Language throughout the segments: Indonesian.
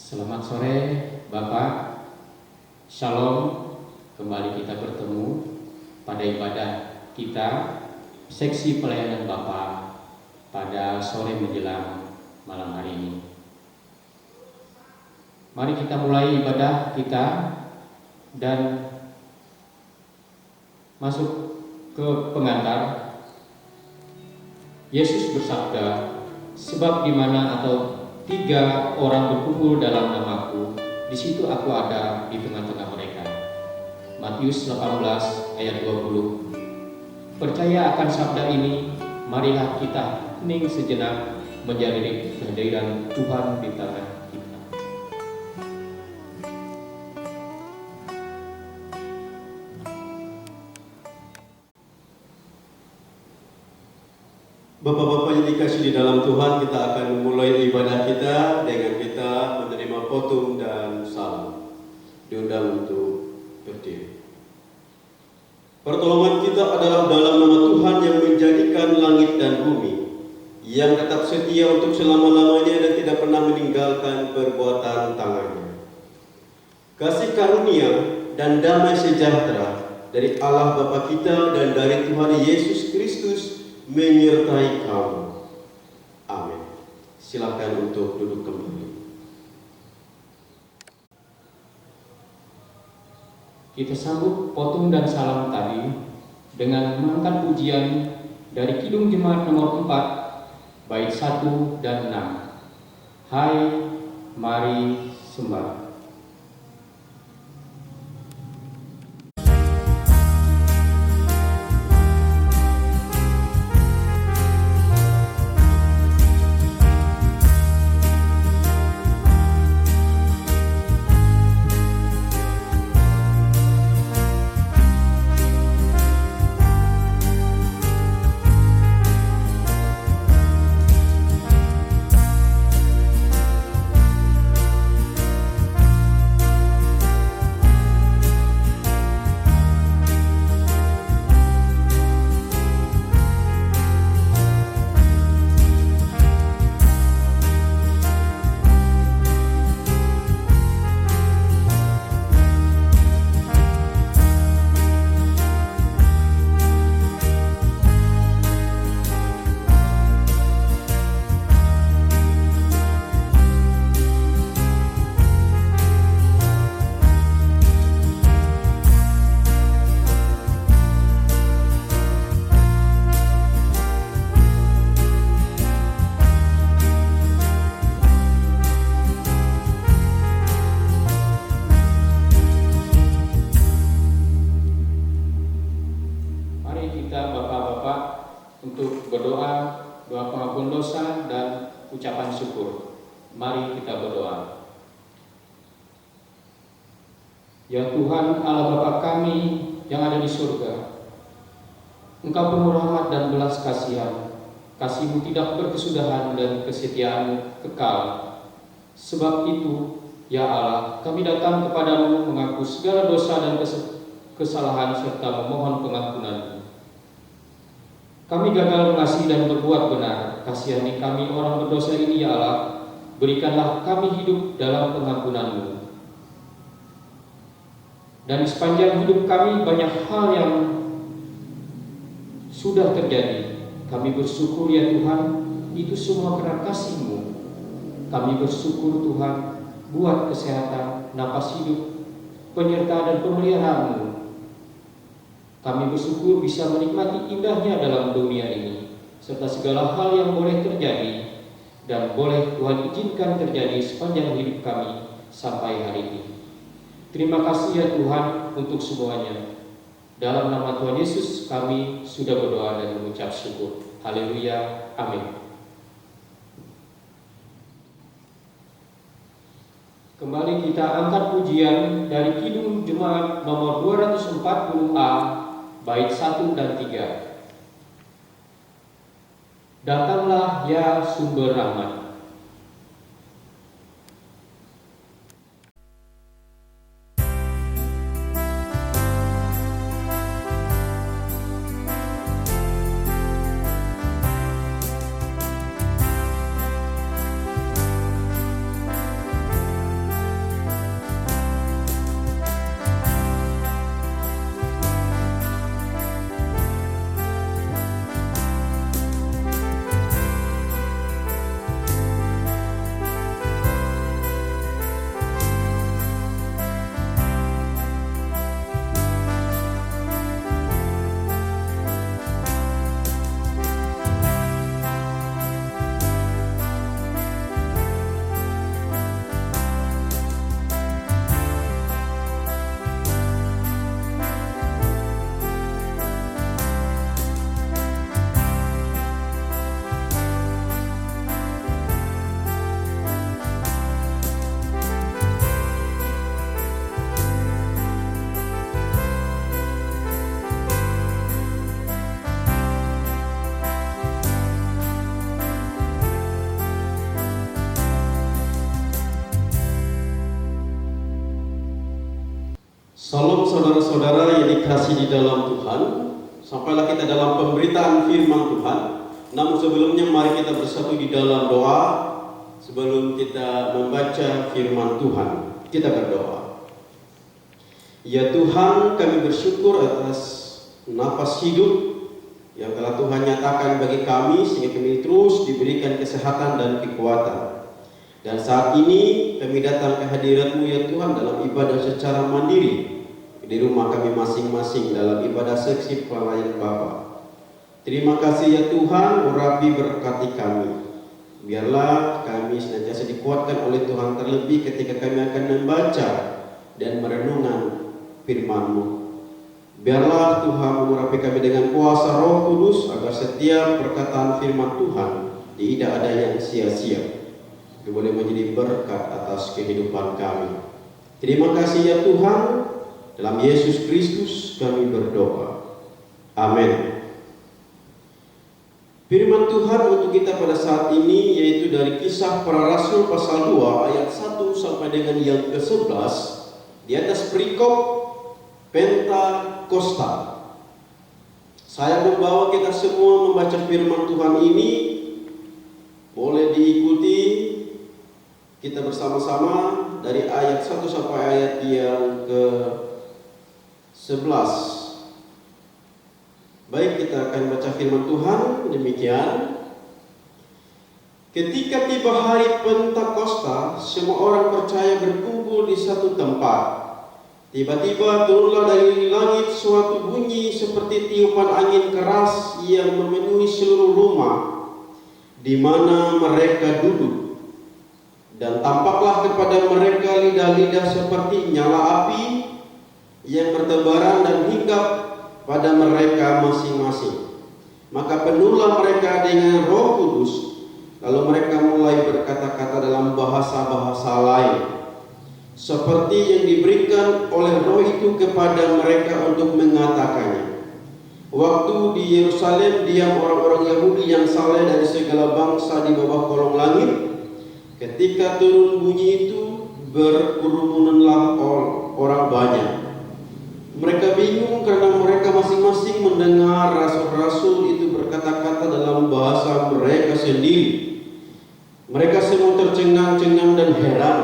Selamat sore Bapak, Shalom. Kembali kita bertemu pada ibadah kita seksi pelayanan Bapak pada sore menjelang malam hari ini. Mari kita mulai ibadah kita dan masuk ke pengantar. Yesus bersabda, sebab di mana atau 3 orang berkumpul dalam namaku, di situ aku ada di tengah-tengah mereka. Matius 18 ayat 20. Percaya akan sabda ini, marilah kita hening sejenak menjadi kehadiran Tuhan di tengah kita. Bapak-bapak yang dikasih di dalam Tuhan, kita akan memulai ibadah kita dengan kita menerima khotbah dan salam. Diundang untuk berdiri. Pertolongan kita adalah dalam nama Tuhan yang menjadikan langit dan bumi, yang tetap setia untuk selama-lamanya dan tidak pernah meninggalkan perbuatan tangannya. Kasih karunia dan damai sejahtera dari Allah Bapa kita dan dari Tuhan Yesus Kristus menyertai kamu. Amin. Silakan untuk duduk kembali. Kita sambut khotbah dan salam tadi dengan mengangkat pujian dari Kidung Jemaat nomor 4 bait 1 dan 6. Hai, mari sembah. Ya Tuhan Allah Bapa kami yang ada di surga, Engkau penuh rahmat dan belas kasihan. Kasih-Mu tidak berkesudahan dan kesetiaan-Mu kekal. Sebab itu, ya Allah, kami datang kepadamu mengaku segala dosa dan kesalahan serta memohon pengampunan-Mu. Kami gagal mengasihi dan berbuat benar. Kasihani kami orang berdosa ini, ya Allah. Berikanlah kami hidup dalam pengampunan-Mu. Dan sepanjang hidup kami banyak hal yang sudah terjadi. Kami bersyukur ya Tuhan, itu semua karena kasih-Mu. Kami bersyukur Tuhan buat kesehatan, napas hidup, penyertaan dan pemeliharaan-Mu. Kami bersyukur bisa menikmati indahnya dalam dunia ini, serta segala hal yang boleh terjadi dan boleh Tuhan izinkan terjadi sepanjang hidup kami sampai hari ini. Terima kasih ya Tuhan untuk semuanya. Dalam nama Tuhan Yesus kami sudah berdoa dan mengucap syukur. Haleluya. Amin. Kembali kita angkat pujian dari Kidung Jemaat nomor 240A bait 1 dan 3. Datanglah ya sumber rahmat. Salam saudara-saudara yang dikasihi di dalam Tuhan. Sampailah kita dalam pemberitaan firman Tuhan. Namun sebelumnya mari kita bersatu di dalam doa sebelum kita membaca firman Tuhan. Kita berdoa. Ya Tuhan, kami bersyukur atas napas hidup yang telah Tuhan nyatakan bagi kami sehingga kami terus diberikan kesehatan dan kekuatan. Dan saat ini kami datang ke hadirat-Mu ya Tuhan dalam ibadah secara mandiri di rumah kami masing-masing dalam ibadah seksi pelayanan Bapa. Terima kasih ya Tuhan, urapi berkati kami. Biarlah kami senantiasa dikuatkan oleh Tuhan, terlebih ketika kami akan membaca dan merenungan firman-Mu. Biarlah Tuhan mengurapi kami dengan kuasa Roh Kudus agar setiap perkataan firman Tuhan tidak ada yang sia-sia. Itu boleh menjadi berkat atas kehidupan kami. Terima kasih ya Tuhan, dalam Yesus Kristus kami berdoa. Amin. Firman Tuhan untuk kita pada saat ini yaitu dari Kisah Para Rasul pasal 2 ayat 1 sampai dengan yang ke-11 di atas perikop Pentakosta. Saya membawa kita semua membaca firman Tuhan ini. Boleh diikuti kita bersama-sama dari ayat 1 sampai ayat yang ke-11. Baik, kita akan baca firman Tuhan demikian. Ketika tiba hari Pentakosta, semua orang percaya berkumpul di satu tempat. Tiba-tiba turunlah dari langit suatu bunyi seperti tiupan angin keras yang memenuhi seluruh rumah di mana mereka duduk. Dan tampaklah kepada mereka lidah-lidah seperti nyala api yang bertebaran dan hinggap pada mereka masing-masing. Maka penuhlah mereka dengan Roh Kudus, lalu mereka mulai berkata-kata dalam bahasa-bahasa lain, seperti yang diberikan oleh Roh itu kepada mereka untuk mengatakannya. Waktu di Yerusalem diam orang-orang Yahudi yang saleh dari segala bangsa di bawah kolong langit. Ketika turun bunyi itu, berkerumunanlah orang banyak. Mereka bingung karena mereka masing-masing mendengar rasul-rasul itu berkata-kata dalam bahasa mereka sendiri. Mereka semua tercengang-cengang dan heran,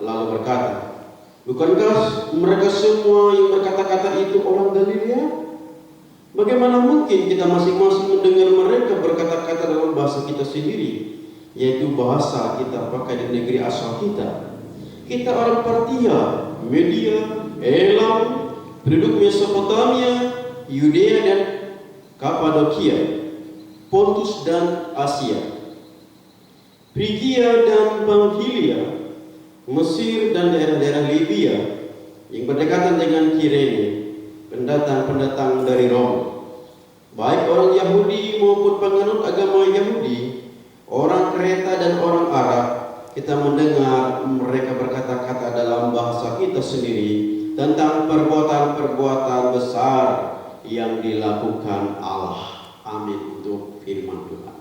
lalu berkata, bukankah mereka semua yang berkata-kata itu orang Galilea? Bagaimana mungkin kita masing-masing mendengar mereka berkata-kata dalam bahasa kita sendiri, yaitu bahasa kita pakai di negeri asal kita? Kita orang Partia, Media, Elam, penduduk Mesopotamia, Yudea dan Kapadokia, Pontus dan Asia, Frigia dan Pamfilia, Mesir dan daerah-daerah Libya yang berdekatan dengan Kirene, pendatang-pendatang dari Rom, baik orang Yahudi maupun penganut agama Yahudi, orang Kreta dan orang Arab. Kita mendengar mereka berkata-kata dalam bahasa kita sendiri tentang perbuatan-perbuatan besar yang dilakukan Allah. Amin untuk firman Tuhan.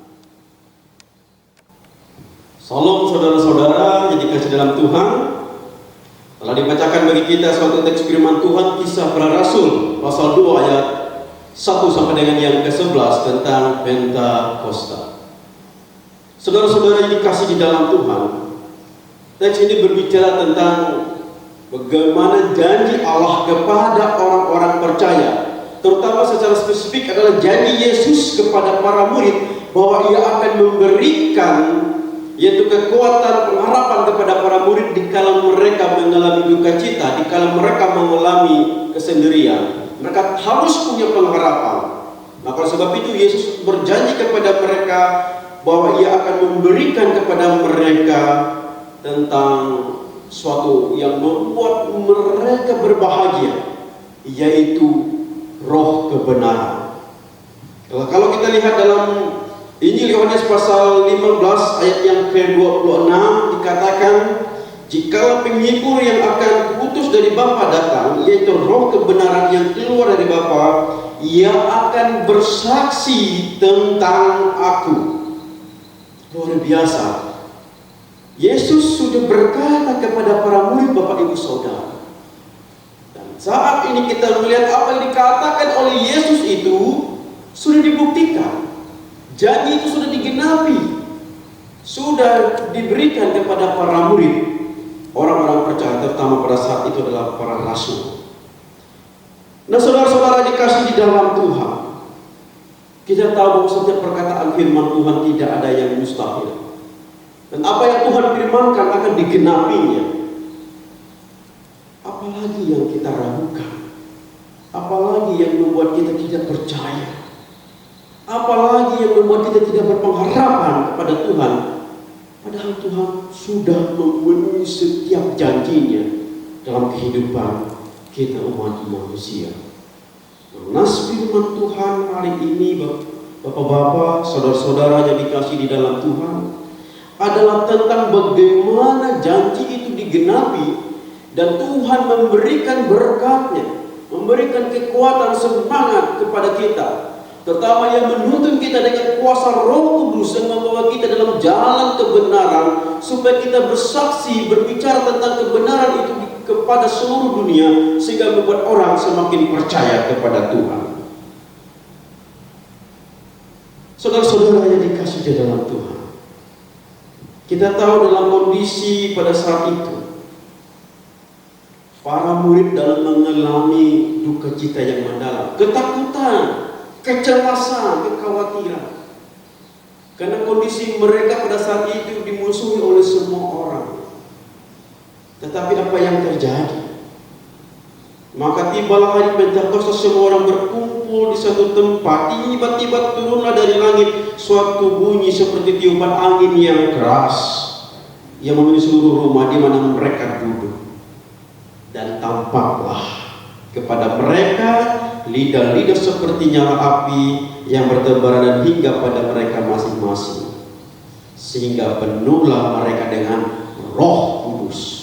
Salam saudara-saudara yang dikasihi dalam Tuhan. Telah dibacakan bagi kita suatu teks firman Tuhan Kisah Para Rasul pasal 2 ayat 1 sampai dengan yang ke-11 tentang Pentakosta. Saudara-saudara yang dikasihi di dalam Tuhan, teks ini berbicara tentang bagaimana janji Allah kepada orang-orang percaya, terutama secara spesifik adalah janji Yesus kepada para murid bahwa Ia akan memberikan yaitu kekuatan pengharapan kepada para murid di kala mereka mengalami duka cita, di kala mereka mengalami kesendirian. Mereka harus punya pengharapan. Maka sebab itu Yesus berjanji kepada mereka bahwa Ia akan memberikan kepada mereka tentang suatu yang membuat mereka berbahagia, yaitu roh kebenaran. Kalau kita lihat dalam Injil Yohanes pasal 15 ayat yang ke-26 dikatakan, jikalau penghibur yang akan diutus dari Bapa datang, yaitu roh kebenaran yang keluar dari Bapa, Ia akan bersaksi tentang aku. Luar biasa. Yesus sudah berkata kepada para murid, Bapak Ibu Saudara, dan Saat ini kita melihat apa yang dikatakan oleh Yesus itu sudah dibuktikan. Janji itu sudah digenapi, sudah diberikan kepada para murid, orang-orang percaya, terutama pada saat itu adalah para rasul. Nah, saudara-saudara dikasih di dalam Tuhan, kita tahu bahwa setiap perkataan firman Tuhan tidak ada yang mustahil, dan apa yang Tuhan firmankan akan digenapinya. Apalagi yang kita ragukan, apalagi yang membuat kita tidak percaya, apalagi yang membuat kita tidak berpengharapan kepada Tuhan, padahal Tuhan sudah memenuhi setiap janjinya dalam kehidupan kita umat manusia. Nas firman Tuhan hari ini, Bapak-bapak, saudara-saudara yang dikasih di dalam Tuhan, adalah tentang bagaimana janji itu digenapi dan Tuhan memberikan berkatnya, memberikan kekuatan semangat kepada kita, terutama yang menuntun kita dengan kuasa Roh Kudus yang membawa kita dalam jalan kebenaran, supaya kita bersaksi berbicara tentang kebenaran itu kepada seluruh dunia, sehingga membuat orang semakin percaya kepada Tuhan. Saudara-saudara yang dikasih di dalam Tuhan, kita tahu dalam kondisi pada saat itu para murid dalam mengalami duka cita yang mendalam, ketakutan, kecemasan, kekhawatiran, karena kondisi mereka pada saat itu dimusuhi oleh semua orang. Tetapi apa yang terjadi? Maka tibalah hari Pentakosta, semua orang berkumpul di satu tempat. Tiba-tiba turunlah dari langit suatu bunyi seperti tiupan angin yang keras yang memenuhi seluruh rumah di mana mereka duduk. Dan tampaklah kepada mereka lidah-lidah seperti nyala api yang bertebaran hingga pada mereka masing-masing, sehingga penuhlah mereka dengan Roh Kudus.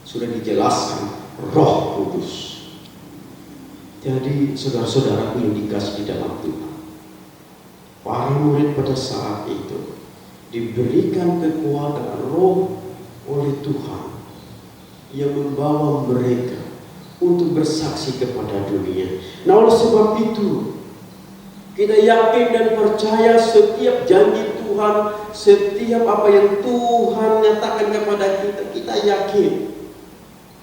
Sudah dijelaskan Roh Kudus. Jadi saudara-saudara yang dikasih di dalam Tuhan, para murid pada saat itu diberikan kekuatan Roh oleh Tuhan yang membawa mereka untuk bersaksi kepada dunia. Nah, oleh sebab itu kita yakin dan percaya setiap janji Tuhan, setiap apa yang Tuhan nyatakan kepada kita, kita yakin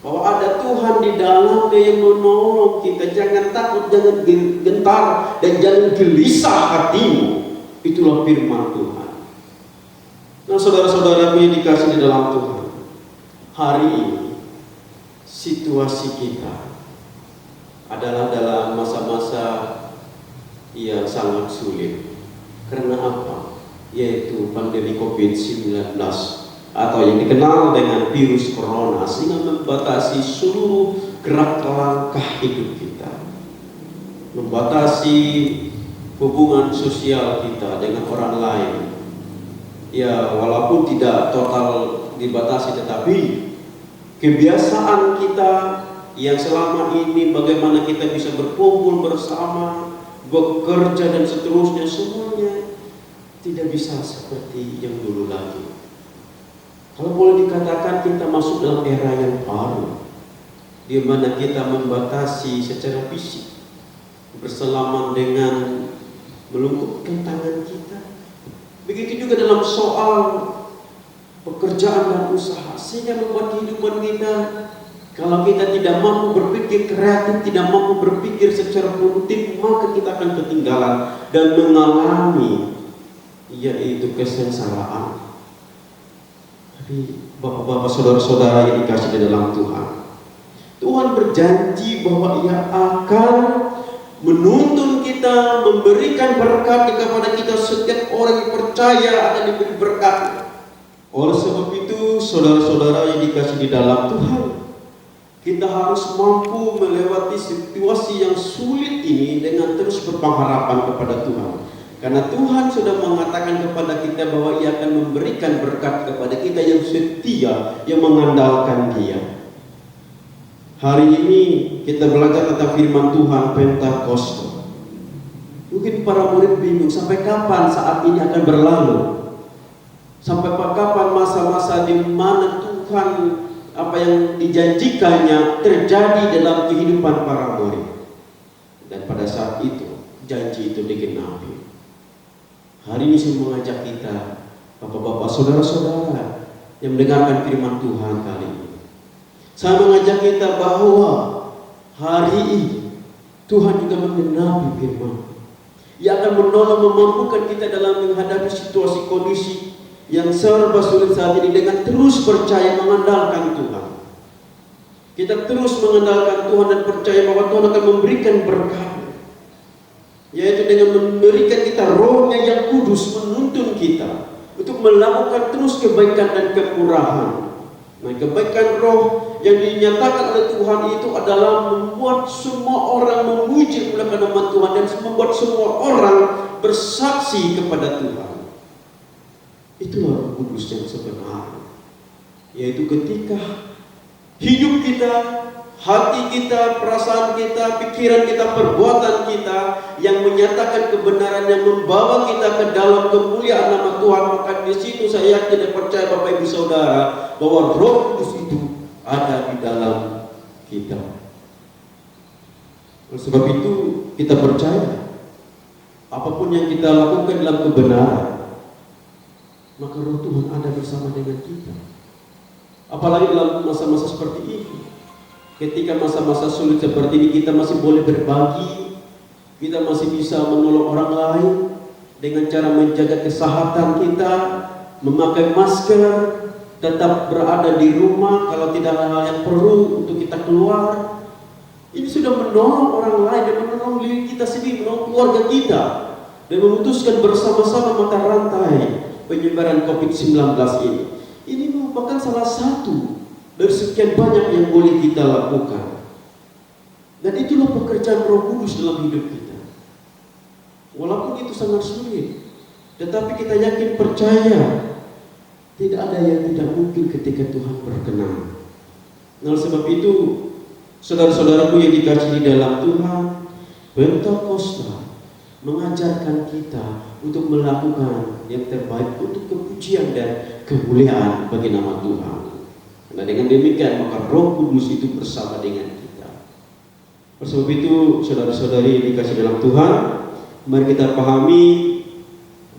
bahwa ada Tuhan di dalamnya yang menolong kita. Jangan takut, jangan gentar, dan jangan gelisah hatimu. Itulah firman Tuhan. Nah, saudara-saudara yang dikasih di dalam Tuhan, hari ini situasi kita adalah dalam masa-masa yang sangat sulit. Karena apa? Yaitu pandemi COVID-19 atau yang dikenal dengan virus corona, sehingga membatasi seluruh gerak langkah hidup kita, membatasi hubungan sosial kita dengan orang lain. Ya, walaupun tidak total dibatasi, tetapi kebiasaan kita yang selama ini bagaimana kita bisa berkumpul bersama, bekerja dan seterusnya, semuanya tidak bisa seperti yang dulu lagi. Kalau boleh dikatakan kita masuk dalam era yang baru, di mana kita membatasi secara fisik, bersalaman dengan melungkupkan tangan kita. Begitu juga dalam soal pekerjaan dan usaha, sehingga membuat kehidupan kita, kalau kita tidak mampu berpikir kreatif, tidak mampu berpikir secara produktif, maka kita akan ketinggalan dan mengalami yaitu kesengsaraan. Tapi bapak-bapak, saudara-saudara yang dikasih di dalam Tuhan, Tuhan berjanji bahwa Ia akan menuntun kita, memberikan berkat kepada kita. Setiap orang yang percaya akan diberi berkat. Oleh sebab itu, saudara-saudara yang dikasih di dalam Tuhan, kita harus mampu melewati situasi yang sulit ini dengan terus berpengharapan kepada Tuhan. Karena Tuhan sudah mengatakan kepada kita bahwa Ia akan memberikan berkat kepada kita yang setia, yang mengandalkan Dia. Hari ini kita belajar tentang firman Tuhan Pentakosta. Mungkin para murid bingung, sampai kapan saat ini akan berlalu? Sampai kapan masa-masa di mana Tuhan apa yang dijanjikannya terjadi dalam kehidupan para murid. Dan pada saat itu janji itu digenapi. Hari ini saya mengajak kita, Bapak-bapak, saudara-saudara yang mendengarkan firman Tuhan kali ini. Saya mengajak kita bahwa hari ini Tuhan juga menggenapi firman. Ia akan menolong memampukan kita dalam menghadapi situasi kondisi yang serba sulit saat ini dengan terus percaya mengandalkan Tuhan. Kita terus mengandalkan Tuhan dan percaya bahwa Tuhan akan memberikan berkat, yaitu dengan memberikan kita Roh-Nya yang kudus menuntun kita untuk melakukan terus kebaikan dan kemurahan. Nah, kebaikan roh yang dinyatakan oleh Tuhan itu adalah membuat semua orang memuji nama Tuhan dan membuat semua orang bersaksi kepada Tuhan. Itulah Roh Kudus yang sebenarnya, yaitu ketika hidup kita, hati kita, perasaan kita, pikiran kita, perbuatan kita yang menyatakan kebenaran yang membawa kita ke dalam kemuliaan nama Tuhan, maka di situ saya yakin dan percaya Bapak Ibu Saudara bahwa Roh Kudus itu ada di dalam kita. Oleh sebab itu kita percaya apapun yang kita lakukan dalam kebenaran, maka Roh Tuhan ada bersama dengan kita. Apalagi dalam masa-masa seperti ini, ketika masa-masa sulit seperti ini, kita masih boleh berbagi, kita masih bisa menolong orang lain dengan cara menjaga kesehatan kita, memakai masker, tetap berada di rumah kalau tidak ada hal yang perlu untuk kita keluar. Ini sudah menolong orang lain dan menolong diri kita sendiri, menolong keluarga kita, dan memutuskan bersama-sama mata rantai penyebaran COVID-19 ini. Ini merupakan salah satu dari sekian banyak yang boleh kita lakukan. Dan itulah pekerjaan Roh Kudus dalam hidup kita. Walaupun itu sangat sulit, tetapi kita yakin percaya tidak ada yang tidak mungkin ketika Tuhan berkenan. Nah, sebab itu saudara-saudaraku yang dikasihi dalam Tuhan, Pentakosta mengajarkan kita untuk melakukan yang terbaik untuk kepujian dan kemuliaan bagi nama Tuhan. Nah, dengan demikian maka Roh Kudus itu bersama dengan kita. Oleh sebab itu saudara-saudari yang dikasihi dalam Tuhan, mari kita pahami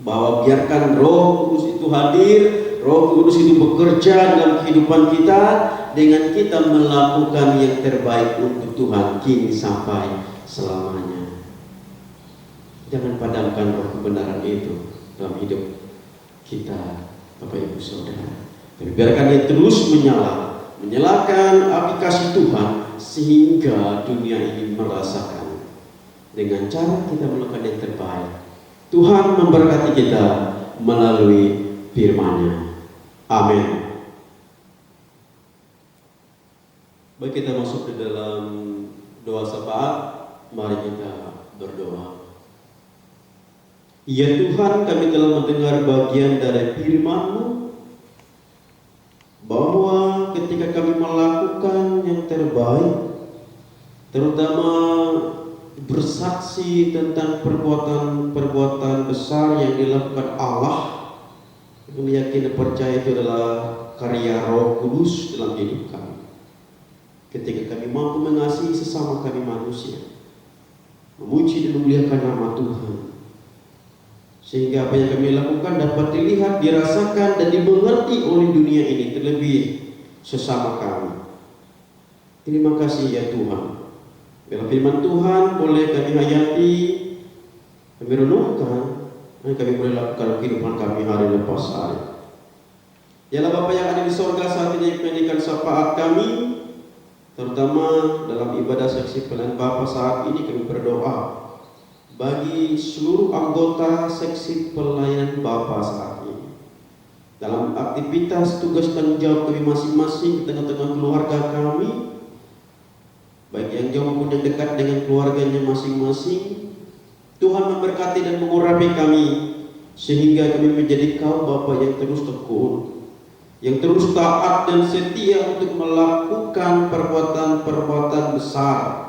bahwa biarkan Roh Kudus itu hadir, Roh Kudus itu bekerja dalam kehidupan kita dengan kita melakukan yang terbaik untuk Tuhan kini sampai selamanya. Jangan padamkan roh kebenaran itu dalam hidup kita, Bapak Ibu Saudara. Tapi biarkan dia terus menyalakan api kasih Tuhan sehingga dunia ini merasakan dengan cara kita melakukan yang terbaik. Tuhan memberkati kita melalui firman-Nya. Amin. Baik, kita masuk ke dalam doa syafaat. Mari kita berdoa. Ya Tuhan, kami telah mendengar bagian dari firman-Mu bahwa ketika kami melakukan yang terbaik, terutama bersaksi tentang perbuatan-perbuatan besar yang dilakukan Allah, kami yakin dan percaya itu adalah karya Roh Kudus dalam hidup kami. Ketika kami mampu mengasihi sesama kami manusia, memuji dan memuliakan nama Tuhan, sehingga apa yang kami lakukan dapat dilihat, dirasakan, dan dimengerti oleh dunia ini, terlebih sesama kami. Terima kasih ya Tuhan. Bila firman Tuhan boleh kami hayati, kami renungkan, dan kami boleh lakukan kehidupan kami hari lepas hari. Yalah Bapa yang ada di sorga, saat ini menyanyikan syafaat kami, terutama dalam ibadah seksi pelayanan Bapa saat ini kami berdoa bagi seluruh anggota seksi pelayanan Bapa saat ini dalam aktivitas tugas tanggung jawab kami masing-masing di tengah-tengah keluarga kami, baik yang jauh maupun yang dekat dengan keluarganya masing-masing. Tuhan memberkati dan mengurapi kami sehingga kami menjadi kaum Bapa yang terus tekun, yang terus taat dan setia untuk melakukan perbuatan-perbuatan besar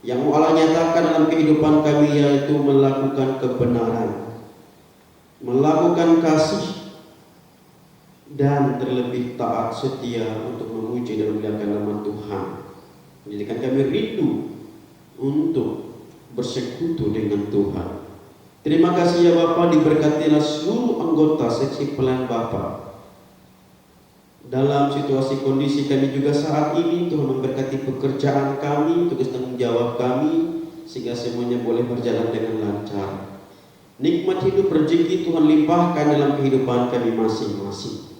yang Allah nyatakan dalam kehidupan kami, yaitu melakukan kebenaran, melakukan kasih, dan terlebih taat setia untuk memuji dan memuliakan nama Tuhan. Menjadikan kami rindu untuk bersekutu dengan Tuhan. Terima kasih ya Bapa, diberkatilah seluruh anggota seksi pelayan Bapa. Dalam situasi kondisi kami juga saat ini, Tuhan memberkati pekerjaan kami, tugas tanggung jawab kami, sehingga semuanya boleh berjalan dengan lancar. Nikmat hidup rezeki Tuhan limpahkan dalam kehidupan kami masing-masing.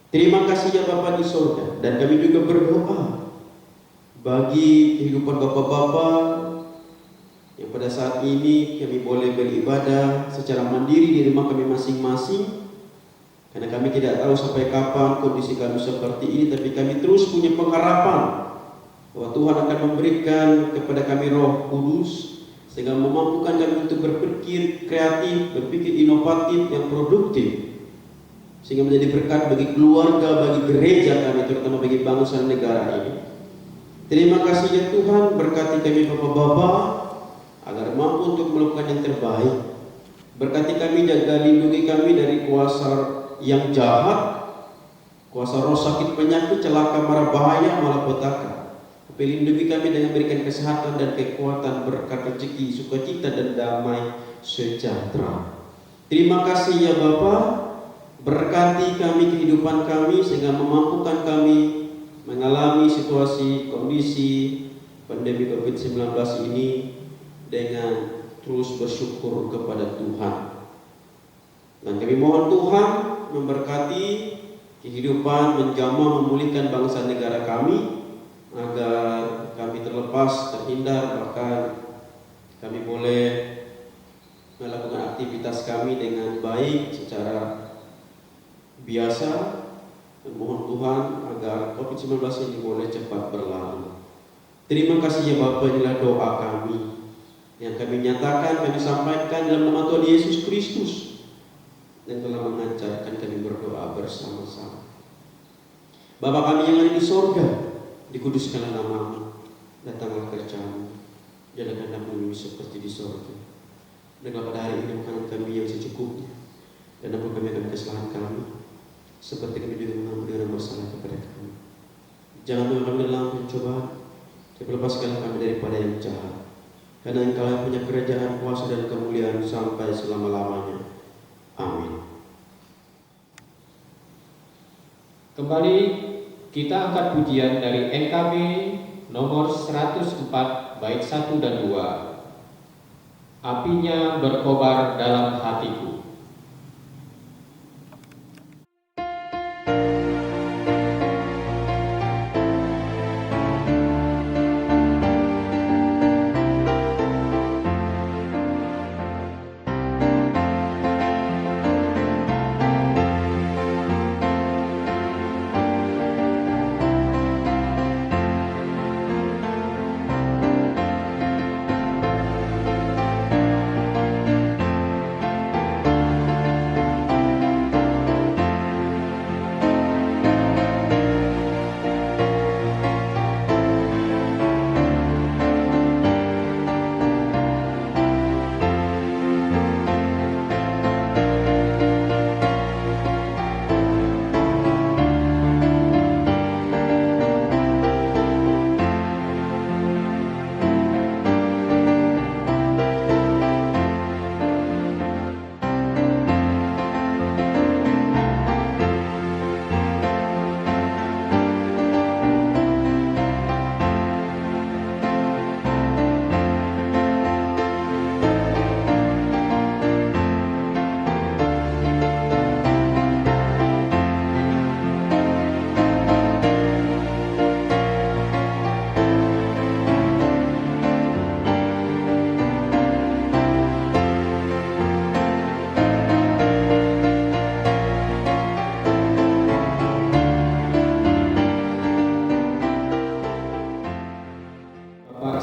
Terima kasih ya Bapa di sorga, dan kami juga berdoa bagi kehidupan Bapak-Bapak yang pada saat ini kami boleh beribadah secara mandiri di rumah kami masing-masing. Karena kami tidak tahu sampai kapan kondisi kami seperti ini, tapi kami terus punya pengharapan bahwa Tuhan akan memberikan kepada kami Roh Kudus sehingga memampukan kami untuk berpikir kreatif, berpikir inovatif yang produktif, sehingga menjadi berkat bagi keluarga, bagi gereja kami, terutama bagi bangsa dan negara ini. Terima kasih ya Tuhan, berkati kami Bapak-Bapak agar mampu untuk melakukan yang terbaik. Berkati kami, jaga lindungi kami dari kuasa yang jahat, kuasa roh sakit penyakit, celaka, mara bahaya, malapetaka. Tapi lindungi kami dengan memberikan kesehatan dan kekuatan, berkat rezeki, sukacita dan damai sejahtera. Terima kasih ya Bapa, berkati kami kehidupan kami sehingga memampukan kami mengalami situasi kondisi pandemi COVID-19 ini dengan terus bersyukur kepada Tuhan. Dan kami mohon Tuhan memberkati kehidupan, menjamah, memulihkan bangsa negara kami agar kami terlepas, terhindar, bahkan kami boleh melakukan aktivitas kami dengan baik secara biasa. Dan mohon Tuhan agar COVID-19 ini boleh cepat berlalu. Terima kasih ya Bapa, inilah doa kami yang kami nyatakan, kami sampaikan dalam nama Tuhan Yesus Kristus, dan telah mengajarkan kami berdoa bersama-sama. Bapa kami yang ada di sorga, dikuduskanlah nama-Mu, datanglah kerja-Mu, jadikanlah bumi seperti di sorga. Dan pada hari ini makanan kami yang secukupnya, dan ampuni kami akan kesalahan kami, seperti kami juga mengampuni orang bersalah kepada kami. Jangan bawa kami dalam pencobaan, tapi lepaskanlah kami daripada yang jahat. Karena Engkau yang punya kerajaan, kuasa dan kemuliaan sampai selama-lamanya. Amin. Kembali kita angkat pujian dari NKB nomor 104 bait 1 dan 2. Apinya berkobar dalam hatiku.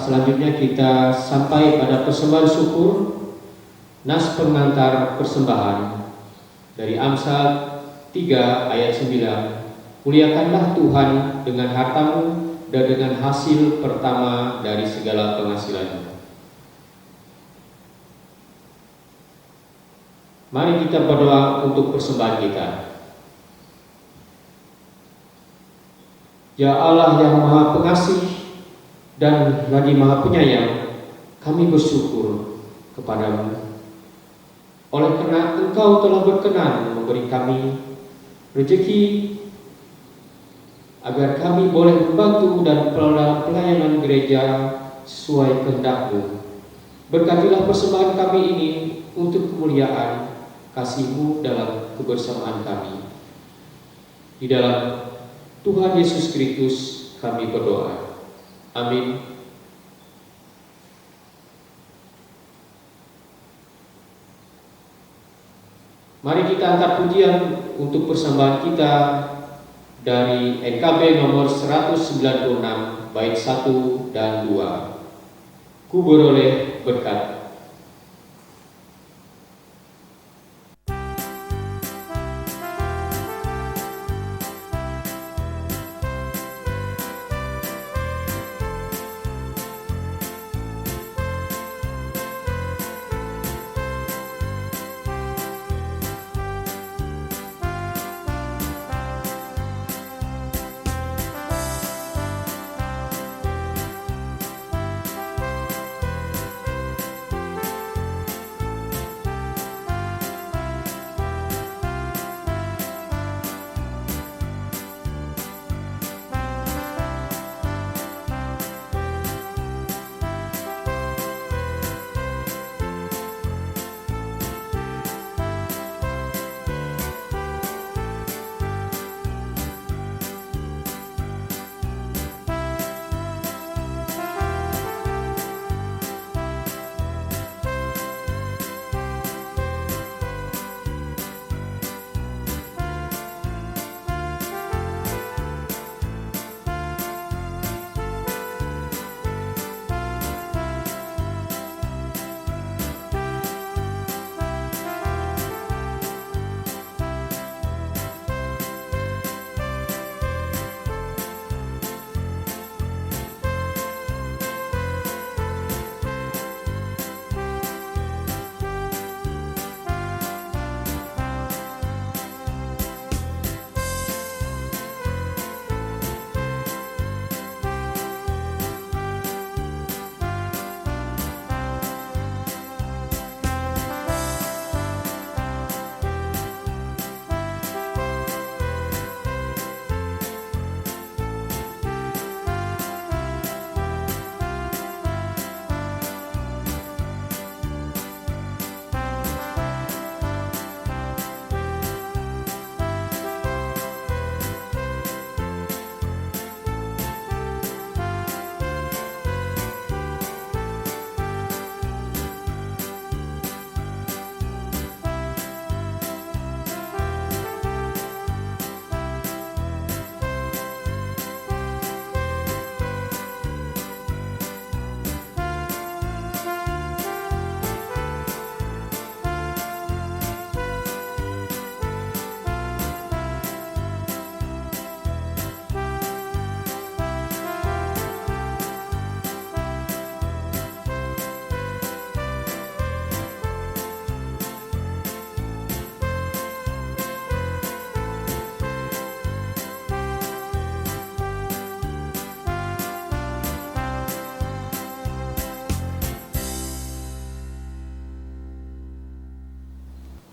Selanjutnya kita sampai pada persembahan syukur, nas pengantar persembahan dari Amsal 3 ayat 9. Muliakanlah Tuhan dengan hartamu dan dengan hasil pertama dari segala penghasilanmu. Mari kita berdoa untuk persembahan kita. Ya Allah yang Maha Pengasih dan lagi Maha Penyayang, kami bersyukur kepadamu. Oleh karena Engkau telah berkenan memberi kami rezeki agar kami boleh membantu dan pelayanan gereja sesuai kehendak-Mu. Berkatilah persembahan kami ini untuk kemuliaan kasih-Mu dalam kebersamaan kami. Di dalam Tuhan Yesus Kristus kami berdoa. Amin. Mari kita angkat pujian untuk persembahan kita dari NKB nomor 196 bait 1 dan 2. Ku beroleh berkat.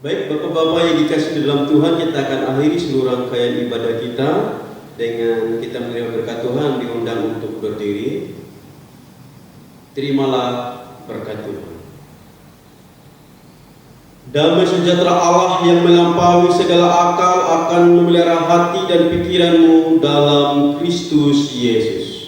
Baik, Bapak-Bapak yang dikasihi dalam Tuhan, kita akan akhiri seluruh rangkaian ibadah kita dengan kita menerima berkat Tuhan, diundang untuk berdiri. Terimalah berkat Tuhan. Damai sejahtera Allah yang melampaui segala akal akan memelihara hati dan pikiranmu dalam Kristus Yesus.